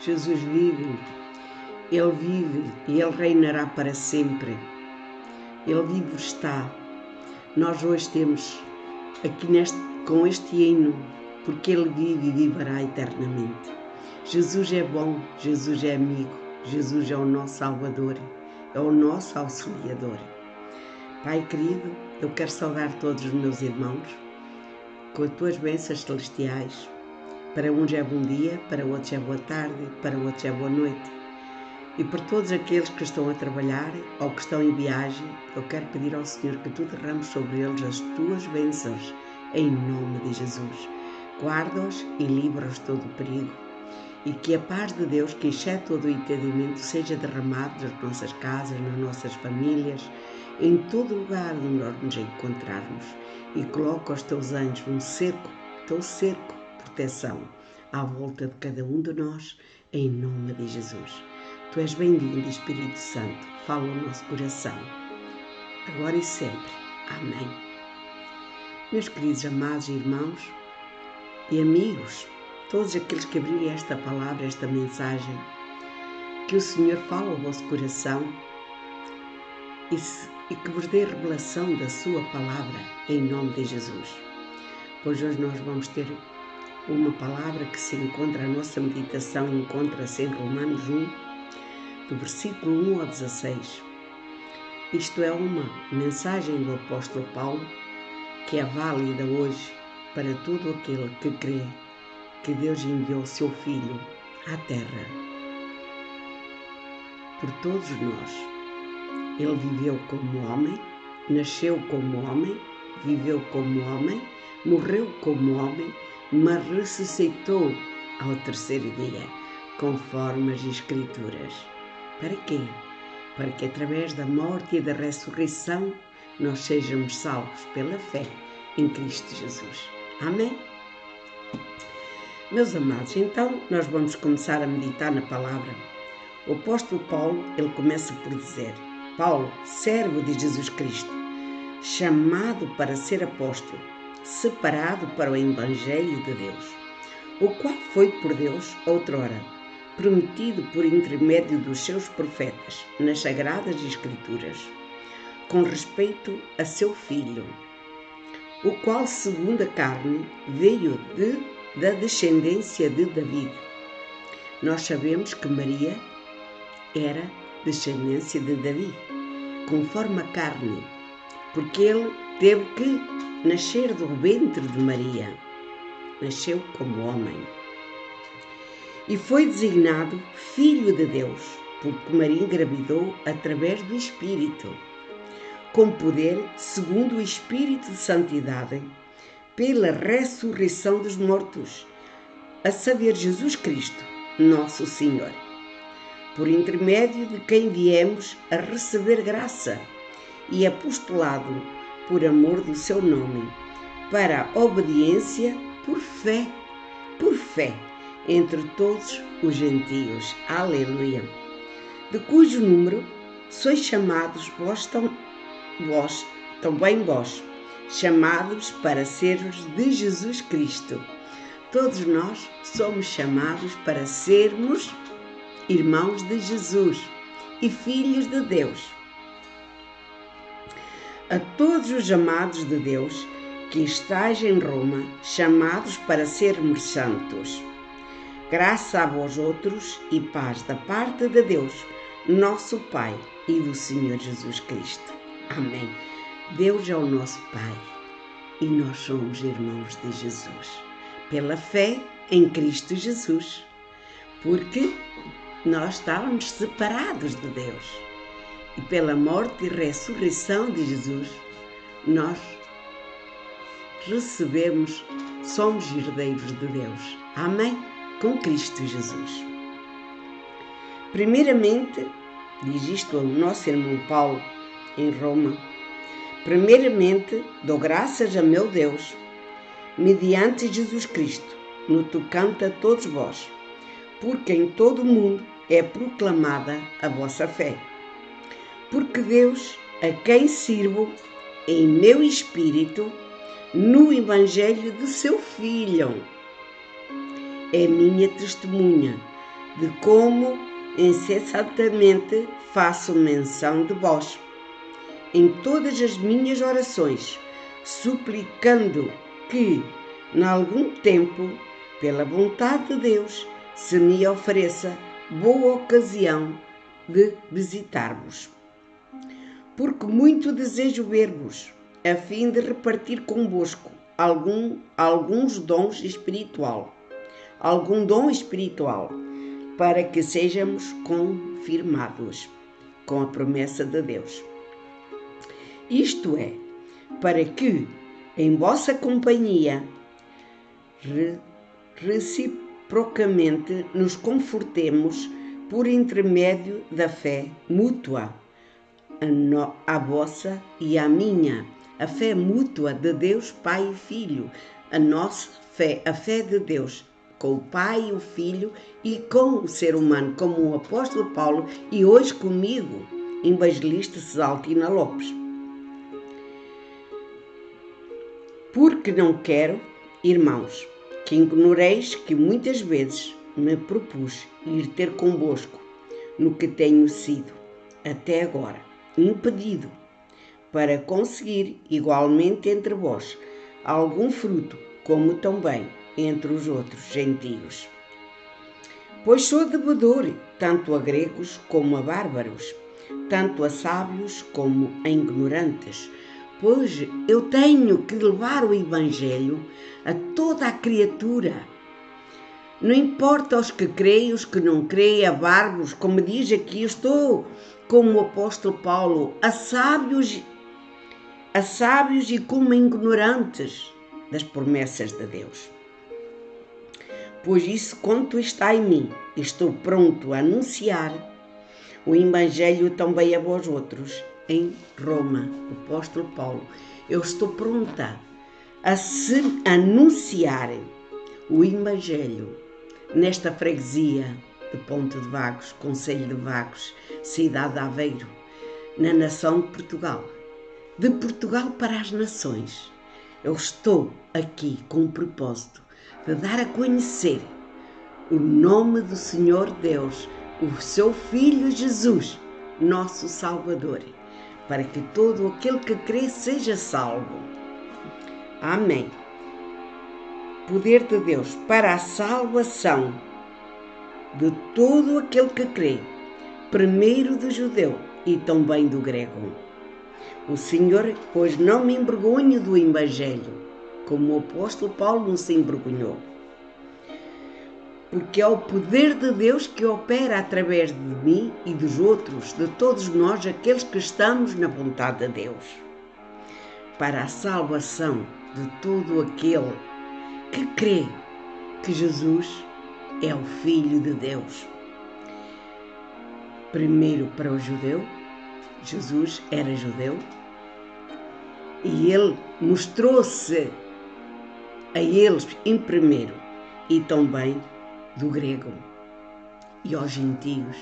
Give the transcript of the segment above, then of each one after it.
Jesus vive e Ele reinará para sempre. Ele vivo está. Nós hoje temos aqui com este hino, porque Ele vive e viverá eternamente. Jesus é bom, Jesus é amigo, Jesus é o nosso Salvador, é o nosso Auxiliador. Pai querido, eu quero saudar todos os meus irmãos com as tuas bênçãos celestiais. Para uns é bom dia, para outros é boa tarde, para outros é boa noite. E por todos aqueles que estão a trabalhar ou que estão em viagem, eu quero pedir ao Senhor que tu derrames sobre eles as tuas bênçãos, em nome de Jesus. Guarda-os e livra-os de todo o perigo. E que a paz de Deus, que excede todo o entendimento, seja derramado nas nossas casas, nas nossas famílias, em todo lugar onde nós nos encontrarmos. E coloca os teus anjos teu cerco de proteção à volta de cada um de nós, em nome de Jesus. Tu és bem-vindo, Espírito Santo, fala o nosso coração, agora e sempre. Amém. Meus queridos amados irmãos e amigos, todos aqueles que abrirem esta palavra, esta mensagem, que o Senhor fale ao vosso coração e que vos dê revelação da sua palavra, em nome de Jesus. Pois hoje nós vamos ter uma palavra que se encontra, a nossa meditação encontra-se em Romanos 1, do versículo 1 ao 16. Isto é uma mensagem do apóstolo Paulo que é válida hoje para todo aquele que crê que Deus enviou o seu Filho à terra por todos nós. Ele viveu como homem, nasceu como homem, viveu como homem, morreu como homem, mas ressuscitou ao terceiro dia, conforme as Escrituras. Para quê? Para que através da morte e da ressurreição nós sejamos salvos pela fé em Cristo Jesus. Amém? Meus amados, então nós vamos começar a meditar na palavra. O apóstolo Paulo, ele começa por dizer: Paulo, servo de Jesus Cristo, chamado para ser apóstolo, separado para o Evangelho de Deus, o qual foi por Deus outrora prometido por intermédio dos seus profetas nas Sagradas Escrituras, com respeito a seu Filho, o qual, segundo a carne, veio da descendência de David. Nós sabemos que Maria era descendência de Davi, conforme a carne, porque ele teve que nascer do ventre de Maria. Nasceu como homem. E foi designado Filho de Deus, porque Maria engravidou através do Espírito, com poder, segundo o Espírito de Santidade, pela ressurreição dos mortos, a saber, Jesus Cristo, nosso Senhor, por intermédio de quem viemos a receber graça e apostolado por amor do seu nome, para a obediência por fé, entre todos os gentios. Aleluia! De cujo número sois chamados também vós, chamados para servos de Jesus Cristo. Todos nós somos chamados para sermos irmãos de Jesus e filhos de Deus. A todos os amados de Deus que estáis em Roma, chamados para sermos santos. Graça a vós outros e paz da parte de Deus, nosso Pai, e do Senhor Jesus Cristo. Amém. Deus é o nosso Pai e nós somos irmãos de Jesus, pela fé em Cristo Jesus, porque nós estávamos separados de Deus e pela morte e ressurreição de Jesus, nós somos herdeiros de Deus. Amém? Com Cristo Jesus. Primeiramente, diz isto o nosso irmão Paulo em Roma, primeiramente dou graças a meu Deus, mediante Jesus Cristo, no tocante a todos vós, porque em todo o mundo é proclamada a vossa fé. Porque Deus, a quem sirvo em meu espírito, no Evangelho de seu Filho, é minha testemunha de como incessantemente faço menção de vós em todas as minhas orações, suplicando que, em algum tempo, pela vontade de Deus, se me ofereça boa ocasião de visitar-vos. Porque muito desejo ver-vos, a fim de repartir convosco algum dom espiritual, para que sejamos confirmados com a promessa de Deus. Isto é, para que, em vossa companhia, reciprocamente nos confortemos por intermédio da fé mútua, a vossa e a minha, a fé mútua de Deus Pai e Filho, a nossa fé, a fé de Deus com o Pai, o Filho e com o ser humano, como o apóstolo Paulo e hoje comigo, evangelista Cesaltina Lopes. Porque não quero, irmãos, que ignoreis que muitas vezes me propus ir ter convosco no que tenho sido, até agora, impedido, para conseguir igualmente entre vós algum fruto, como também entre os outros gentios. Pois sou devedor tanto a gregos como a bárbaros, tanto a sábios como a ignorantes, pois eu tenho que levar o Evangelho a toda a criatura. Não importa os que creem, os que não creem, a bárbaros, como diz aqui, eu estou como o apóstolo Paulo, a sábios e como ignorantes das promessas de Deus. Pois isso, quanto está em mim, estou pronto a anunciar o Evangelho também a vós outros, em Roma, o apóstolo Paulo. Eu estou pronta a anunciar o Evangelho nesta freguesia de Ponte de Vagos, concelho de Vagos, cidade de Aveiro, na nação de Portugal para as nações. Eu estou aqui com o propósito de dar a conhecer o nome do Senhor Deus, o seu Filho Jesus, nosso Salvador, para que todo aquele que crê seja salvo. Amém. Poder de Deus para a salvação de todo aquele que crê, primeiro do judeu e também do grego. O Senhor, pois não me envergonho do Evangelho, como o apóstolo Paulo não se envergonhou, porque é o poder de Deus que opera através de mim e dos outros, de todos nós, aqueles que estamos na vontade de Deus, para a salvação de todo aquele que crê que Jesus é o Filho de Deus. Primeiro para o judeu, Jesus era judeu, e ele mostrou-se a eles em primeiro, e também do grego e aos gentios.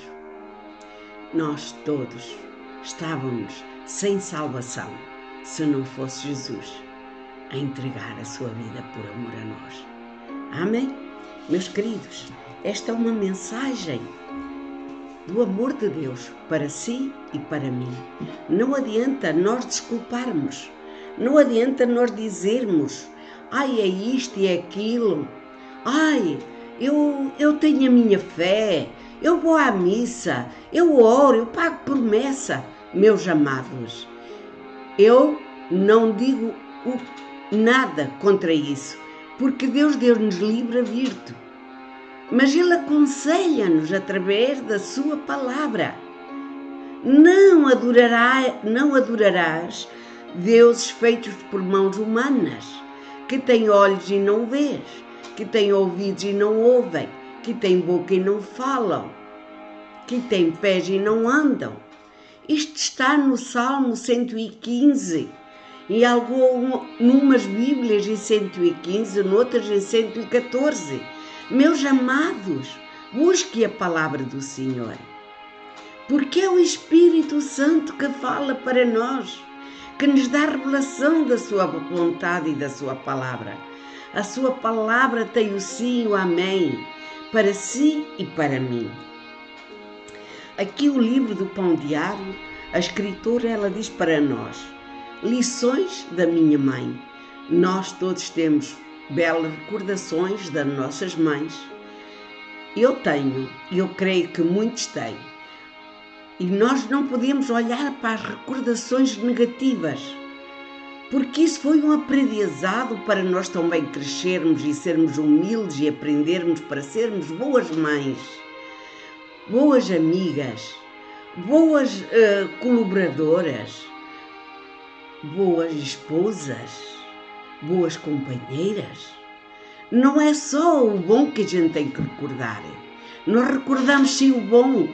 Nós todos estávamos sem salvação se não fosse Jesus a entregar a sua vida por amor a nós. Amém? Meus queridos, esta é uma mensagem do amor de Deus para si e para mim. Não adianta nós desculparmos, não adianta nós dizermos, ai, é isto e é aquilo, ai, eu tenho a minha fé, eu vou à missa, eu oro, eu pago promessa. Meus amados, eu não digo nada contra isso, porque Deus deu-nos livre-arbítrio, mas Ele aconselha-nos através da sua palavra. Não adorarás deuses feitos por mãos humanas, que têm olhos e não vês, que têm ouvidos e não ouvem, que têm boca e não falam, que têm pés e não andam. Isto está no Salmo 115, e numas Bíblias em 115, noutras em 114. Meus amados, busque a palavra do Senhor, porque é o Espírito Santo que fala para nós, que nos dá a revelação da sua vontade e da sua palavra. A sua palavra tem o sim e o amém, para si e para mim. Aqui o livro do Pão Diário, a escritora, ela diz para nós: lições da minha mãe. Nós todos temos belas recordações das nossas mães. Eu tenho, e eu creio que muitos têm. E nós não podemos olhar para as recordações negativas, porque isso foi um aprendizado para nós também crescermos e sermos humildes e aprendermos para sermos boas mães, boas amigas, boas colaboradoras, boas esposas, boas companheiras. Não é só o bom que a gente tem que recordar. Nós recordamos sim o bom,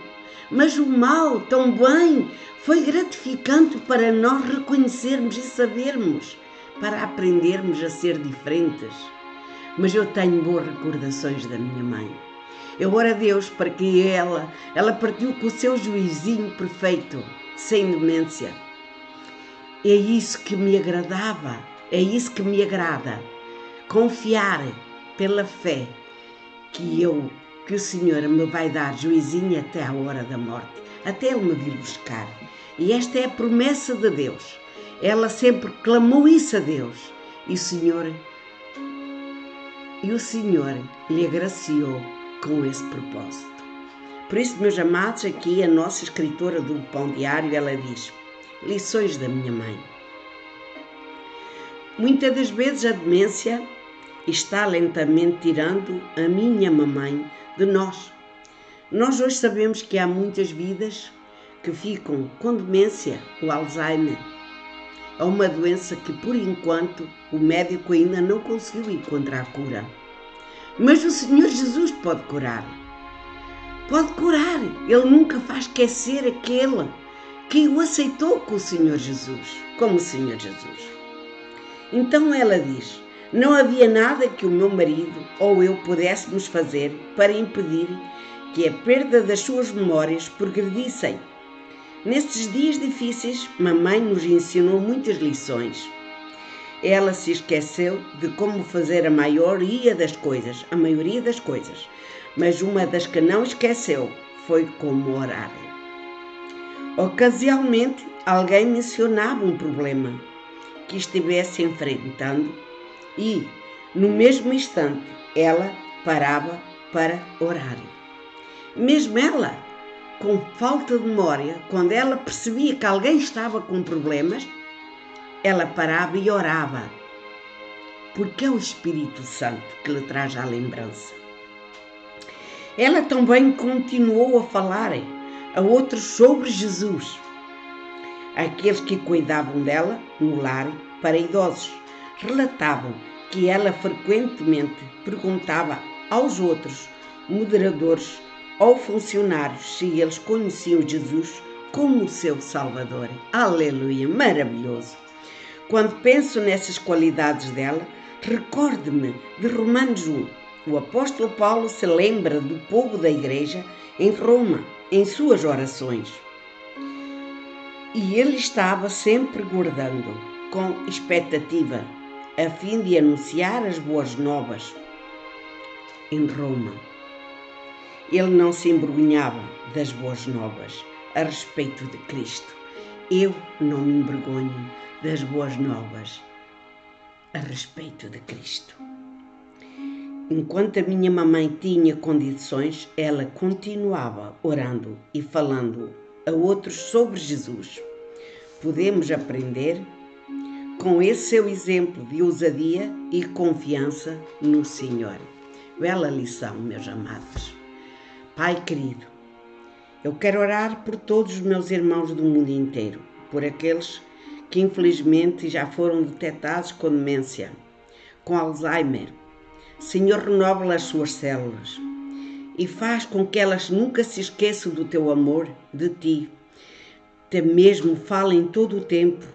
mas o mal também foi gratificante para nós reconhecermos e sabermos, para aprendermos a ser diferentes. Mas eu tenho boas recordações da minha mãe. Eu oro a Deus para que ela partiu com o seu juizinho perfeito, sem demência. É isso que me agradava, é isso que me agrada. Confiar pela fé que o Senhor me vai dar juizinho até à hora da morte, até Ele me vir buscar. E esta é a promessa de Deus. Ela sempre clamou isso a Deus. E o Senhor lhe agraciou com esse propósito. Por isso, meus amados, aqui a nossa escritora do Pão Diário, ela diz: lições da minha mãe. Muitas das vezes a demência está lentamente tirando a minha mamãe de nós. Nós hoje sabemos que há muitas vidas que ficam com demência, o Alzheimer. É uma doença que, por enquanto, o médico ainda não conseguiu encontrar a cura. Mas o Senhor Jesus pode curar. Pode curar. Ele nunca faz esquecer aquele que o aceitou com o Senhor Jesus, como o Senhor Jesus. Então ela diz: não havia nada que o meu marido ou eu pudéssemos fazer para impedir que a perda das suas memórias progredissem. Nestes dias difíceis, mamãe nos ensinou muitas lições. Ela se esqueceu de como fazer a maioria das coisas, mas uma das que não esqueceu foi como orar. Ocasionalmente, alguém mencionava um problema que estivesse enfrentando e, no mesmo instante, ela parava para orar. Mesmo ela, com falta de memória, quando ela percebia que alguém estava com problemas, ela parava e orava, porque é o Espírito Santo que lhe traz a lembrança. Ela também continuou a falar a outros sobre Jesus, aqueles que cuidavam dela no lar para idosos. Relatavam que ela frequentemente perguntava aos outros moderadores ou funcionários se eles conheciam Jesus como o seu Salvador. Aleluia, maravilhoso! Quando penso nessas qualidades dela, recordo-me de Romanos 1. O apóstolo Paulo se lembra do povo da igreja em Roma, em suas orações. E ele estava sempre guardando, com expectativa, a fim de anunciar as boas novas em Roma. Ele não se envergonhava das boas novas a respeito de Cristo. Eu não me envergonho das boas novas a respeito de Cristo. Enquanto a minha mamãe tinha condições, ela continuava orando e falando a outros sobre Jesus. Podemos aprender com esse seu exemplo de ousadia e confiança no Senhor. Bela lição, meus amados. Pai querido, eu quero orar por todos os meus irmãos do mundo inteiro, por aqueles que infelizmente já foram detectados com demência, com Alzheimer. Senhor, renova as suas células e faz com que elas nunca se esqueçam do teu amor, de ti. Até mesmo falem todo o tempo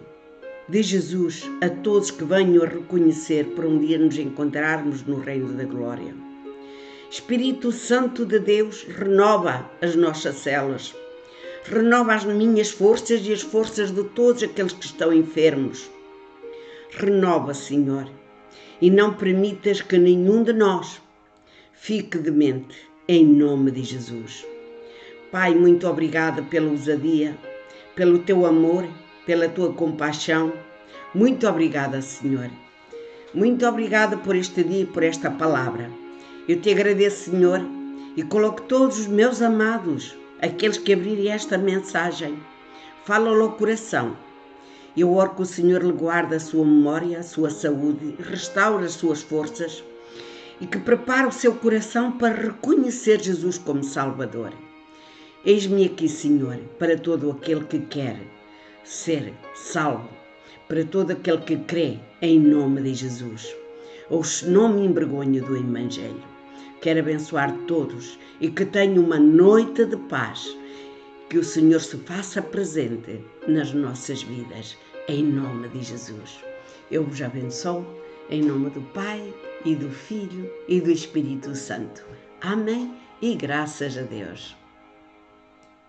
de Jesus a todos que venham a reconhecer por um dia nos encontrarmos no reino da glória. Espírito Santo de Deus, renova as nossas células, renova as minhas forças e as forças de todos aqueles que estão enfermos. Renova, Senhor, e não permitas que nenhum de nós fique demente, em nome de Jesus. Pai, muito obrigada pela ousadia, pelo teu amor, pela tua compaixão. Muito obrigada, Senhor. Muito obrigada por este dia e por esta palavra. Eu te agradeço, Senhor, e coloco todos os meus amados, aqueles que abrirem esta mensagem. Fala-lhe ao coração. Eu oro que o Senhor lhe guarde a sua memória, a sua saúde, restaure as suas forças e que prepare o seu coração para reconhecer Jesus como Salvador. Eis-me aqui, Senhor, para todo aquele que quer ser salvo, para todo aquele que crê em nome de Jesus. Ou não me envergonho do Evangelho. Quero abençoar todos e que tenham uma noite de paz. Que o Senhor se faça presente nas nossas vidas, em nome de Jesus. Eu vos abençoo, em nome do Pai, e do Filho, e do Espírito Santo. Amém e graças a Deus.